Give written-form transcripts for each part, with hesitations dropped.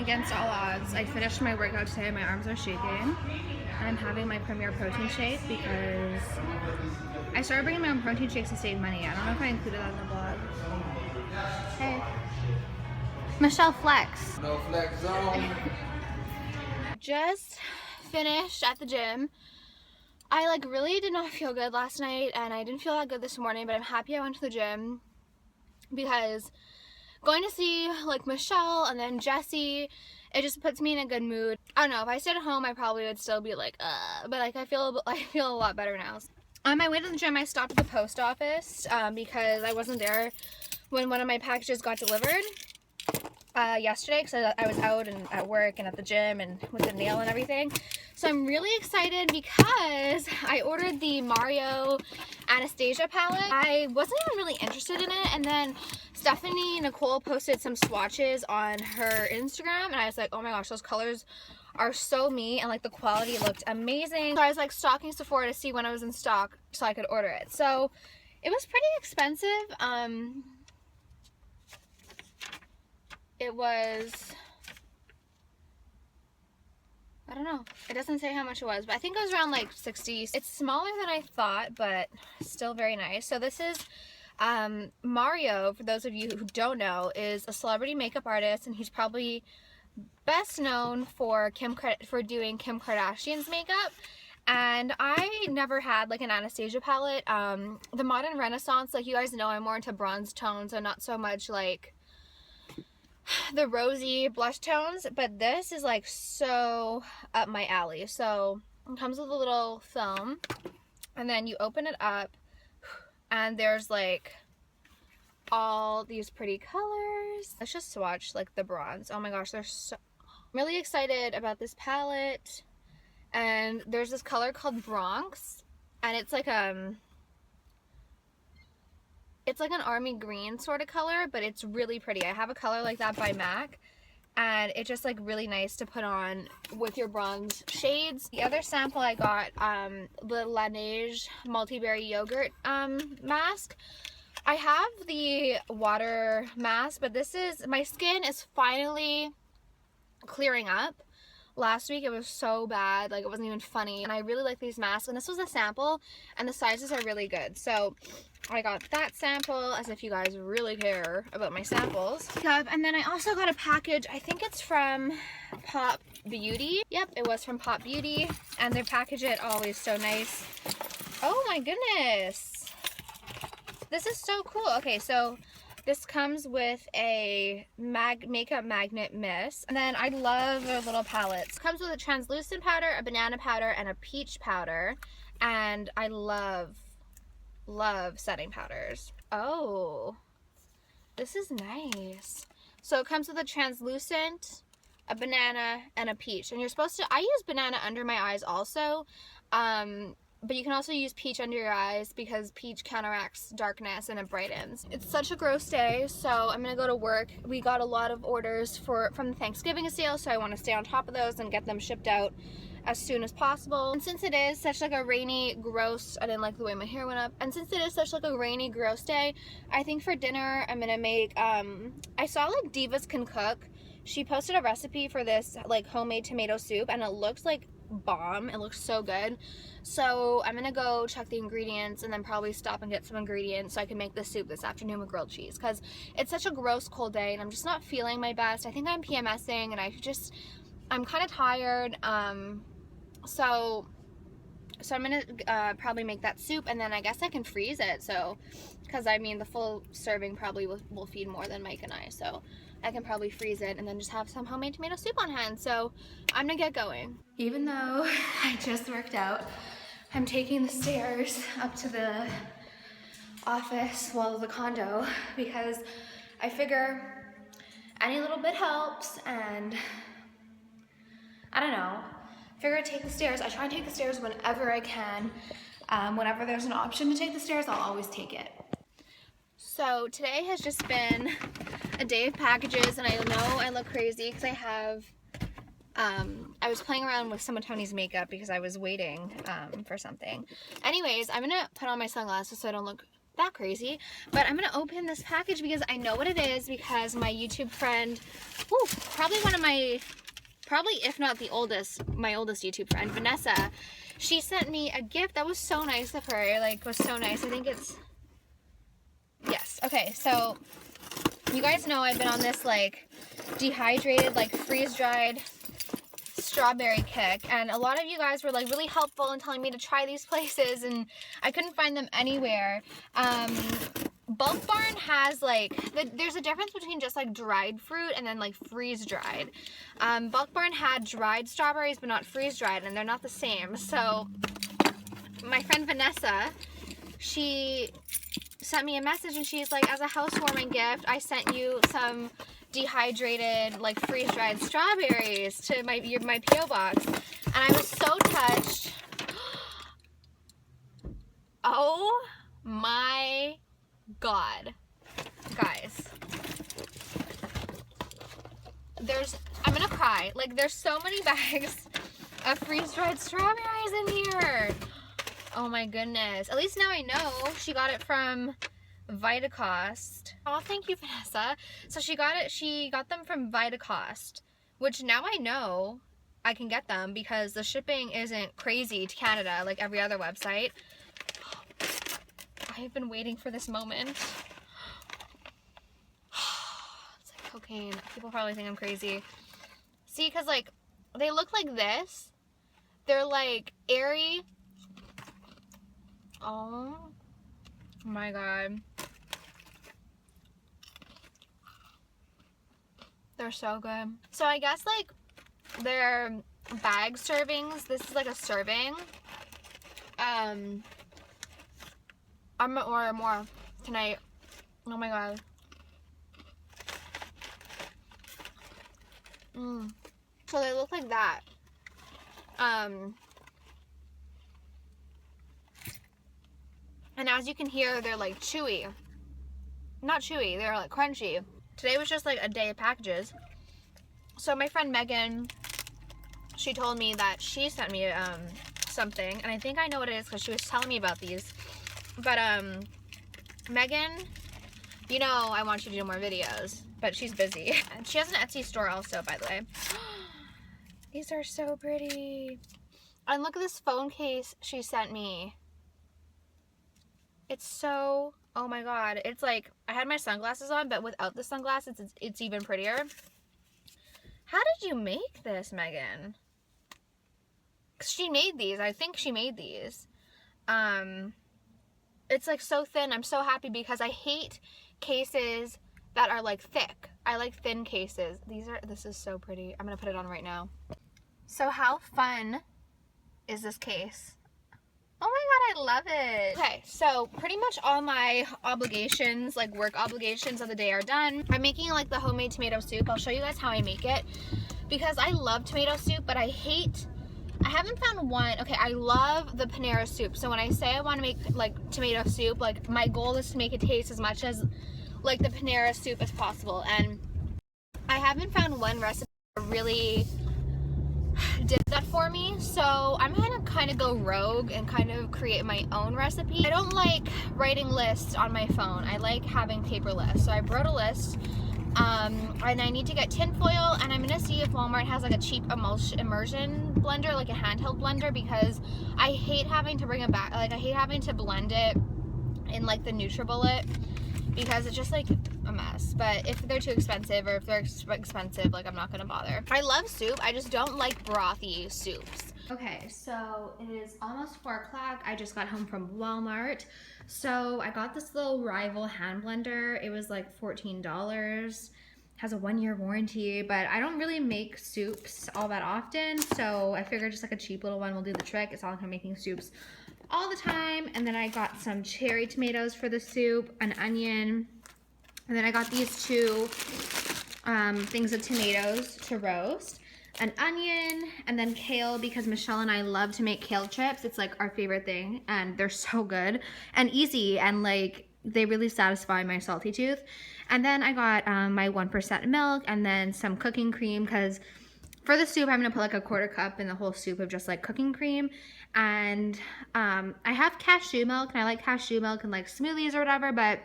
against all odds, I finished my workout today. My arms are shaking. I'm having my Premier protein shake because I started bringing my own protein shakes to save money. I don't know if I included that in the vlog. Hey. Michelle Flex. No flex zone. Just finished at the gym. I like really did not feel good last night and I didn't feel that good this morning, but I'm happy I went to the gym because going to see like Michelle and then Jessie, it just puts me in a good mood. I don't know, if I stayed at home I probably would still be like but like I feel a lot better now. On my way to the gym I stopped at the post office because I wasn't there when one of my packages got delivered yesterday because I was out and at work and at the gym and with the nail and everything. So I'm really excited because I ordered the Mario Anastasia palette. I wasn't even really interested in it, and then Stephanie Nicole posted some swatches on her Instagram and I was like, oh my gosh, those colors are so me, and like the quality looked amazing. So I was like stalking Sephora to see when it was in stock so I could order it. So it was pretty expensive. It was, I don't know, it doesn't say how much it was, but I think it was around like 60. It's smaller than I thought, but still very nice. So this is Mario, for those of you who don't know, is a celebrity makeup artist, and he's probably best known for doing Kim Kardashian's makeup. And I never had like an Anastasia palette. The Modern Renaissance, like you guys know, I'm more into bronze tones and not so much like the rosy blush tones, but this is like so up my alley. So it comes with a little film and then you open it up and there's like all these pretty colors. Let's just swatch like the bronze. Oh my gosh, they're so, I'm really excited about this palette. And there's this color called Bronx, and it's like an army green sort of color, but it's really pretty. I have a color like that by MAC, and it's just like really nice to put on with your bronze shades. The other sample I got, the Laneige Multiberry Yogurt mask. I have the water mask, but this is, my skin is finally clearing up. Last week it was so bad, like it wasn't even funny, and I really like these masks, and this was a sample and the sizes are really good. So I got that sample, as if you guys really care about my samples. And then I also got a package, I think it's from Pop Beauty. Yep, it was from Pop Beauty, and their package it always so nice. Oh my goodness, this is so cool. Okay, so this comes with a makeup magnet mist. And then I love their little palettes. It comes with a translucent powder, a banana powder, and a peach powder. And I love setting powders. Oh, this is nice. So it comes with a translucent, a banana, and a peach. And you're supposed to, I use banana under my eyes also. But you can also use peach under your eyes because peach counteracts darkness and it brightens. It's such a gross day, so I'm gonna go to work. We got a lot of orders from the Thanksgiving sale, so I want to stay on top of those and get them shipped out as soon as possible. And since it is such like a rainy, gross, I didn't like the way my hair went up, and since it is such like a rainy, gross day, I think for dinner I'm gonna make, I saw like Divas Can Cook. She posted a recipe for this like homemade tomato soup, and it looks like bomb. It looks so good. So I'm gonna go check the ingredients and then probably stop and get some ingredients so I can make this soup this afternoon with grilled cheese, because it's such a gross cold day and I'm just not feeling my best. I think I'm PMSing and I'm kind of tired. So I'm gonna probably make that soup, and then I guess I can freeze it, so because I mean the full serving probably will feed more than Mike and I, so I can probably freeze it and then just have some homemade tomato soup on hand. So I'm gonna get going. Even though I just worked out, I'm taking the stairs up to the office, well, the condo, because I figure any little bit helps, and I don't know, figure I'd take the stairs. I try and take the stairs whenever I can. Whenever there's an option to take the stairs, I'll always take it. So today has just been a day of packages, and I know I look crazy because I was playing around with some of Tony's makeup because I was waiting for something. Anyways, I'm gonna put on my sunglasses so I don't look that crazy. But I'm gonna open this package because I know what it is, because my YouTube friend, probably one of my, if not the oldest, my oldest YouTube friend, Vanessa, she sent me a gift that was so nice of her. Like, was so nice. I think it's, yes. Okay, so you guys know I've been on this like dehydrated, like freeze-dried strawberry kick, and a lot of you guys were like really helpful in telling me to try these places, and I couldn't find them anywhere. Bulk Barn has like, there's a difference between just like dried fruit and then like freeze-dried. Bulk Barn had dried strawberries but not freeze-dried, and they're not the same. So my friend Vanessa, she sent me a message and she's like, as a housewarming gift, I sent you some dehydrated, like freeze-dried strawberries to my P.O. box. And I was so touched. Oh my God. Guys. I'm gonna cry. Like, there's so many bags of freeze-dried strawberries in here. Oh my goodness. At least now I know she got it from Vitacost. Oh, thank you, Vanessa. So she got them from Vitacost, which now I know I can get them because the shipping isn't crazy to Canada like every other website. I have been waiting for this moment. It's like cocaine. People probably think I'm crazy. See, because like they look like this. They're like airy. Oh my God. They're so good. So I guess like they're bag servings. This is like a serving. I'm gonna order more tonight. Oh my God. So they look like that. And as you can hear, they're like chewy. Not chewy, they're like crunchy. Today was just like a day of packages. So my friend Megan, she told me that she sent me something, and I think I know what it is because she was telling me about these. But Megan, you know I want you to do more videos, but she's busy. And she has an Etsy store also, by the way. These are so pretty. And look at this phone case she sent me. It's so, oh my God. It's like, I had my sunglasses on, but without the sunglasses, it's even prettier. How did you make this, Megan? 'Cause she made these. I think she made these. It's like so thin. I'm so happy because I hate cases that are like thick. I like thin cases. This is so pretty. I'm gonna put it on right now. So how fun is this case? Oh my God, I love it. Okay, so pretty much all my obligations, like work obligations of the day are done. I'm making like the homemade tomato soup. I'll show you guys how I make it because I love tomato soup, but I haven't found one. Okay, I love the Panera soup. So when I say I want to make like tomato soup, like my goal is to make it taste as much as like the Panera soup as possible. And I haven't found one recipe that really did that for me, so I'm gonna kind of go rogue and kind of create my own recipe. I don't like writing lists on my phone. I like having paper lists. So I wrote a list, and I need to get tinfoil, and I'm gonna see if Walmart has like a cheap immersion blender, like a handheld blender, because I hate having to bring it back. Like I hate having to blend it in like the NutriBullet because it's just like a mess. But if they're too expensive, or if they're expensive, like I'm not gonna bother. I love soup, I just don't like brothy soups. Okay, so it is almost 4 o'clock. I just got home from Walmart. So I got this little Rival hand blender. It was like $14. Has a 1-year warranty, but I don't really make soups all that often. So I figured just like a cheap little one will do the trick. It's not like I'm making soups all the time. And then I got some cherry tomatoes for the soup, an onion, and then I got these 2 things of tomatoes to roast, an onion, and then kale, because Michelle and I love to make kale chips. It's like our favorite thing, and they're so good and easy, and like they really satisfy my salty tooth. And then I got my 1% milk, and then some cooking cream, because For the soup, I'm gonna put like a 1/4 cup in the whole soup of just like cooking cream. And I have cashew milk, and I like cashew milk in like smoothies or whatever, but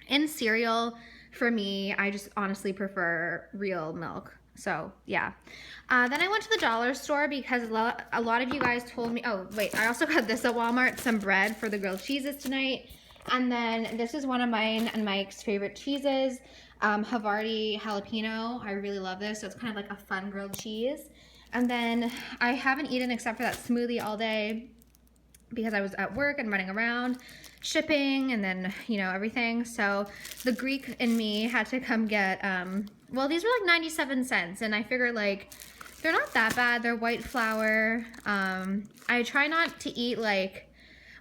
in cereal, for me, I just honestly prefer real milk. So yeah. Then I went to the dollar store because a lot of you guys told me, oh wait, I also got this at Walmart, some bread for the grilled cheeses tonight. And then this is one of mine and Mike's favorite cheeses, Havarti jalapeno. I really love this, so it's kind of like a fun grilled cheese. And then I haven't eaten except for that smoothie all day because I was at work and running around shipping and then, you know, everything. So the Greek in me had to come get, well, these were like 97 cents, and I figured like they're not that bad. They're white flour. I try not to eat like,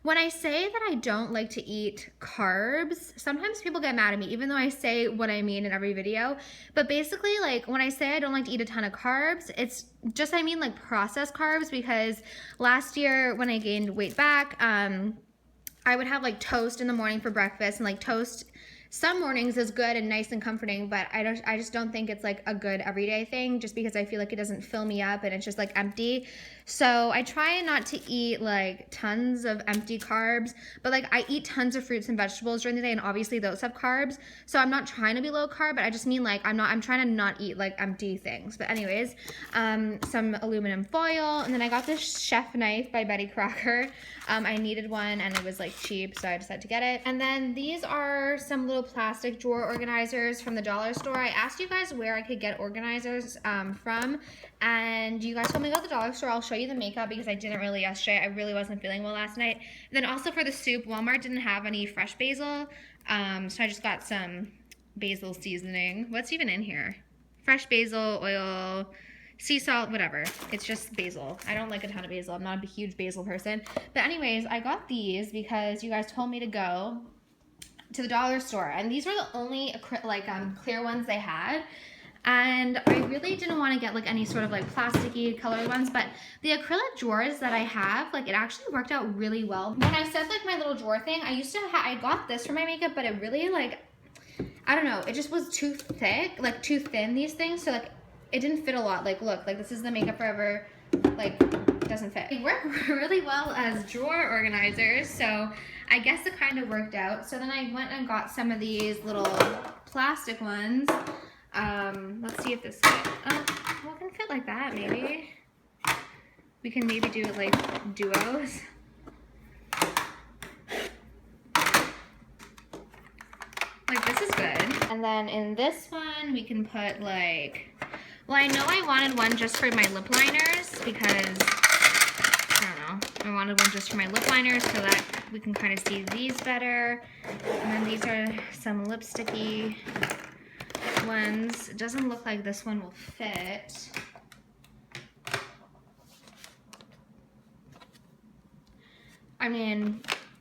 when I say that I don't like to eat carbs, sometimes people get mad at me, even though I say what I mean in every video. But basically, like, when I say I don't like to eat a ton of carbs, it's just, I mean, like, processed carbs, because last year when I gained weight back, I would have, like, toast in the morning for breakfast, and, like, toast some mornings is good and nice and comforting, but I just don't think it's like a good everyday thing, just because I feel like it doesn't fill me up and it's just like empty. So I try not to eat like tons of empty carbs, but like I eat tons of fruits and vegetables during the day, and obviously those have carbs. So I'm not trying to be low carb, but I just mean like I'm trying to not eat like empty things. But anyways, some aluminum foil, and then I got this chef knife by Betty Crocker. I needed one and it was like cheap, so I decided to get it. And then these are some little plastic drawer organizers from the dollar store. I asked you guys where I could get organizers from, and you guys told me about the dollar store. I'll show you the makeup because I didn't really yesterday. I really wasn't feeling well last night. And then also for the soup, Walmart didn't have any fresh basil, so I just got some basil seasoning. What's even in here? Fresh basil, oil, sea salt, whatever. It's just basil. I don't like a ton of basil. I'm not a huge basil person. But anyways, I got these because you guys told me to go to the dollar store, and these were the only like clear ones they had. And I really didn't want to get like any sort of like plasticky colored ones, but the acrylic drawers that I have, like it actually worked out really well. When I said like my little drawer thing, I got this for my makeup, but it really like, I don't know, it just was too thick, like too thin, these things. So like it didn't fit a lot. Like look, like this is the Makeup Forever, like doesn't fit. They work really well as drawer organizers, so I guess it kind of worked out. So then I went and got some of these little plastic ones. Let's see if this fits. Oh, well, it can fit like that, maybe. We can maybe do it like duos. Like this is good. And then in this one, we can put like, well, I know I wanted one just for my lip liners because, I don't know, I wanted one just for my lip liners so that we can kind of see these better. And then these are some lipsticky ones. It doesn't look like this one will fit. I mean,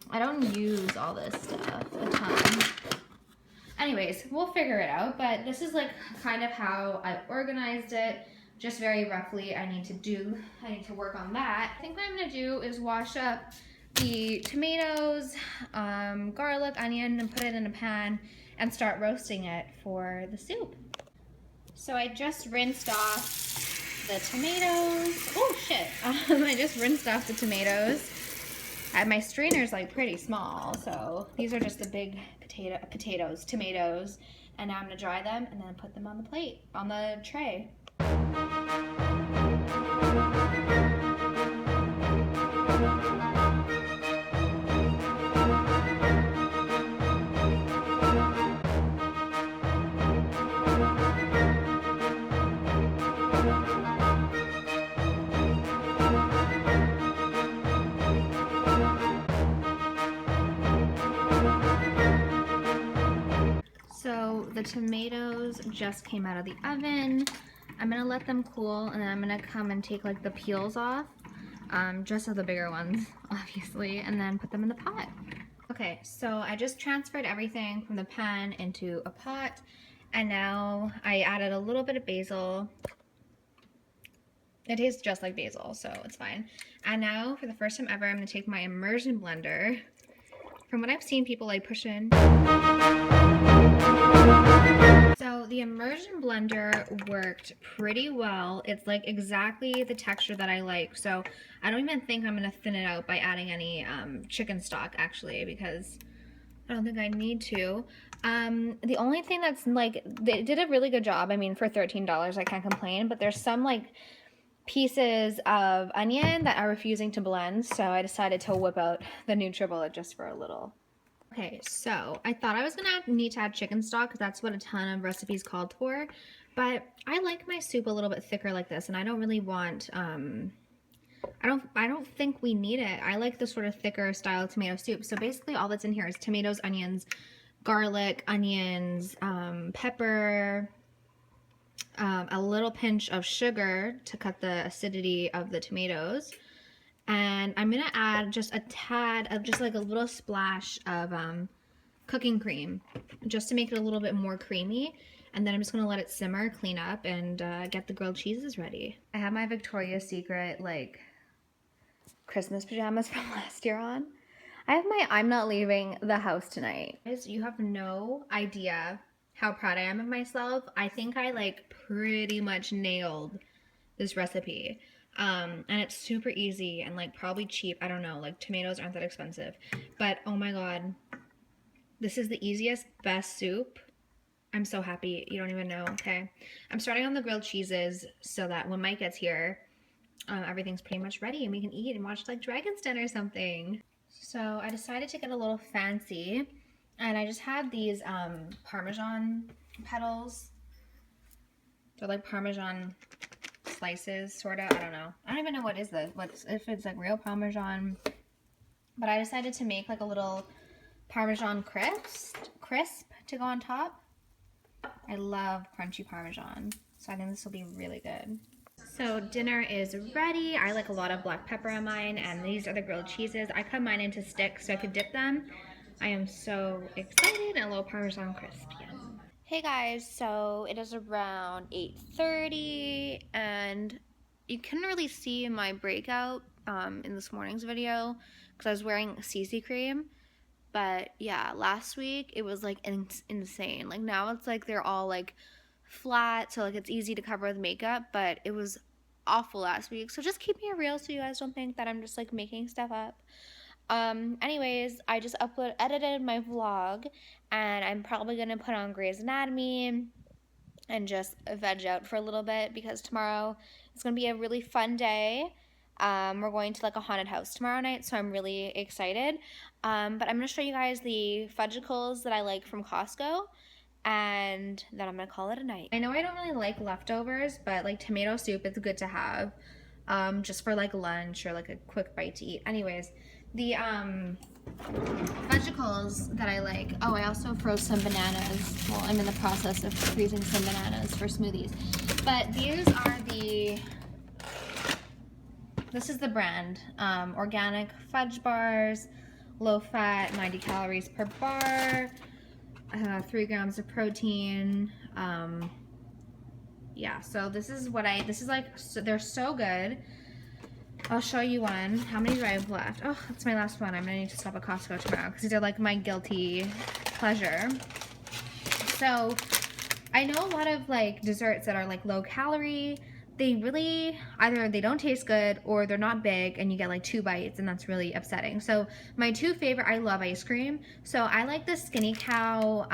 I don't use all this stuff a ton. Anyways, we'll figure it out, but this is like kind of how I organized it, just very roughly. I need to work on that. I think what I'm gonna do is wash up the tomatoes, garlic, onion, and put it in a pan and start roasting it for the soup. So I just rinsed off the tomatoes. Oh shit, I just rinsed off the tomatoes. My strainer's like pretty small, so these are just the big tomatoes, and now I'm gonna dry them and then put them on the plate, on the tray. So the tomatoes just came out of the oven. I'm gonna let them cool, and then I'm gonna come and take like the peels off, just of the bigger ones, obviously, and then put them in the pot. Okay, so I just transferred everything from the pan into a pot, and now I added a little bit of basil. It tastes just like basil, so it's fine. And now, for the first time ever, I'm gonna take my immersion blender. From what I've seen people like push in. So the immersion blender worked pretty well. It's like exactly the texture that I like. So I don't even think I'm gonna thin it out by adding any chicken stock actually, because I don't think I need to. The only thing that's like, they did a really good job. I mean, for $13, I can't complain, but there's some like pieces of onion that are refusing to blend. So I decided to whip out the NutriBullet just for a little. Okay, so I thought I was gonna need to add chicken stock because that's what a ton of recipes called for, but I like my soup a little bit thicker like this, and I don't really want, I don't think we need it. I like the sort of thicker style tomato soup. So basically all that's in here is tomatoes, onions, garlic, onions, pepper, a little pinch of sugar to cut the acidity of the tomatoes. And I'm gonna add just a tad of, just like a little splash of cooking cream, just to make it a little bit more creamy. And then I'm just gonna let it simmer, clean up, and get the grilled cheeses ready. I have my Victoria's Secret like Christmas pajamas from last year on. I have my I'm not leaving the house tonight. Guys, you have no idea how proud I am of myself. I think I like pretty much nailed this recipe. And it's super easy and like probably cheap. I don't know, like tomatoes aren't that expensive, but oh my god, this is the easiest, best soup. I'm so happy, you don't even know. Okay, I'm starting on the grilled cheeses so that when Mike gets here, everything's pretty much ready and we can eat and watch like Dragon's Den or something. So I decided to get a little fancy, and I just had these Parmesan petals. They're like Parmesan slices, sort of. I don't know. I don't even know what is this. If it's like real Parmesan. But I decided to make like a little Parmesan crisp to go on top. I love crunchy Parmesan, so I think this will be really good. So dinner is ready. I like a lot of black pepper on mine, and these are the grilled cheeses. I cut mine into sticks so I could dip them. I am so excited. And a little Parmesan crisp. Yeah. Hey guys, so it is around 8:30, and you couldn't really see my breakout in this morning's video because I was wearing CC cream. But yeah, last week it was like insane. Like now it's like they're all like flat, so like it's easy to cover with makeup, but it was awful last week. So just keep me real so you guys don't think that I'm just like making stuff up. Anyways, I just edited my vlog, and I'm probably gonna put on Grey's Anatomy and just veg out for a little bit because tomorrow is gonna be a really fun day. We're going to like a haunted house tomorrow night, so I'm really excited. But I'm gonna show you guys the fudgicles that I like from Costco, and then I'm gonna call it a night. I know I don't really like leftovers, but like tomato soup is good to have, just for like lunch or like a quick bite to eat. Anyways, the fudgicles that I like. Oh, I also froze some bananas. Well, I'm in the process of freezing some bananas for smoothies. But these are this is the brand, organic fudge bars, low fat, 90 calories per bar, 3 grams of protein. Yeah, so this is like, they're so good. I'll show you one. How many do I have left? Oh, that's my last one. I'm gonna need to stop at Costco tomorrow because these are like my guilty pleasure. So I know a lot of like desserts that are like low calorie. They really, either they don't taste good or they're not big and you get like 2 bites, and that's really upsetting. So my 2 favorite, I love ice cream. So I like the Skinny Cow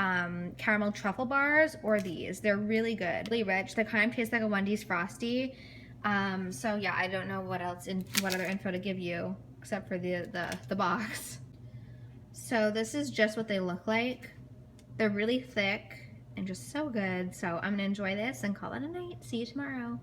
caramel truffle bars or these. They're really good, really rich. They kind of taste like a Wendy's Frosty. So yeah, I don't know what other info to give you except for the box. So this is just what they look like. They're really thick and just so good. So I'm gonna enjoy this and call it a night. See you tomorrow.